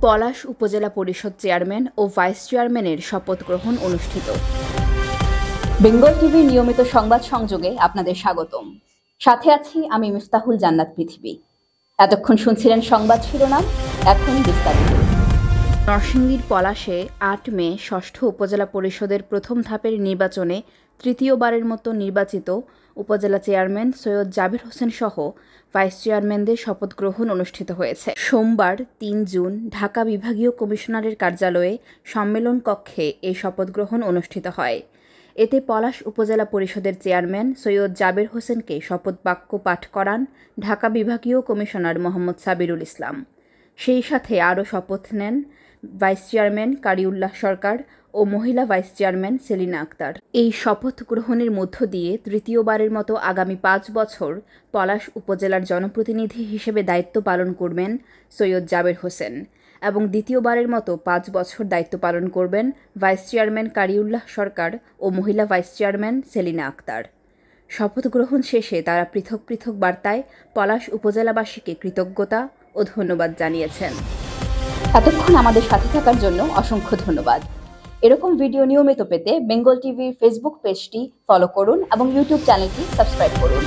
পলাশ উপজেলা পরিষদ চেয়ারম্যান ও ভাইস চেয়ারম্যানের শপথ গ্রহণ অনুষ্ঠিত। বেঙ্গল টিভির নিয়মিত সংবাদ সংযোগে আপনাদের স্বাগতম। সাথে আছি আমি মিফতাহুল জান্নাত পৃথিবী। এতক্ষণ শুনছিলেন সংবাদ শিরোনাম, এখন বিস্তারিত। নরসিংদীর পলাশে ৮ মে ষষ্ঠ উপজেলা পরিষদের প্রথম ধাপের নির্বাচনে তৃতীয়বারের মতো নির্বাচিত উপজেলা চেয়ারম্যান সৈয়দ জাবের হোসেন সহ ভাইস চেয়ারম্যানদের শপথ গ্রহণ অনুষ্ঠিত হয়েছে। সোমবার ৩ জুন ঢাকা বিভাগীয় কমিশনারের কার্যালয়ে সম্মেলন কক্ষে এই শপথ গ্রহণ অনুষ্ঠিত হয়। এতে পলাশ উপজেলা পরিষদের চেয়ারম্যান সৈয়দ জাবের হোসেনকে শপথ বাক্য পাঠ করান ঢাকা বিভাগীয় কমিশনার মোহাম্মদ সাবিরুল ইসলাম। সেই সাথে আরও শপথ নেন ভাইস চেয়ারম্যান কারিউল্লাহ সরকার ও মহিলা ভাইস চেয়ারম্যান সেলিনা আক্তার। এই শপথ গ্রহণের মধ্য দিয়ে তৃতীয়বারের মতো আগামী ৫ বছর পলাশ উপজেলার জনপ্রতিনিধি হিসেবে দায়িত্ব পালন করবেন সৈয়দ জাবের হোসেন এবং দ্বিতীয়বারের মতো ৫ বছর দায়িত্ব পালন করবেন ভাইস চেয়ারম্যান কারিউল্লাহ সরকার ও মহিলা ভাইস চেয়ারম্যান সেলিনা আক্তার। শপথ গ্রহণ শেষে তারা পৃথক পৃথক বার্তায় পলাশ উপজেলাবাসীকে কৃতজ্ঞতা ও ধন্যবাদ জানিয়েছেন। এতক্ষণ আমাদের সাথে থাকার জন্য অসংখ্য ধন্যবাদ। এরকম ভিডিও নিয়মিত পেতে বেঙ্গল টিভির ফেসবুক পেজটি ফলো করুন এবং ইউটিউব চ্যানেলটি সাবস্ক্রাইব করুন।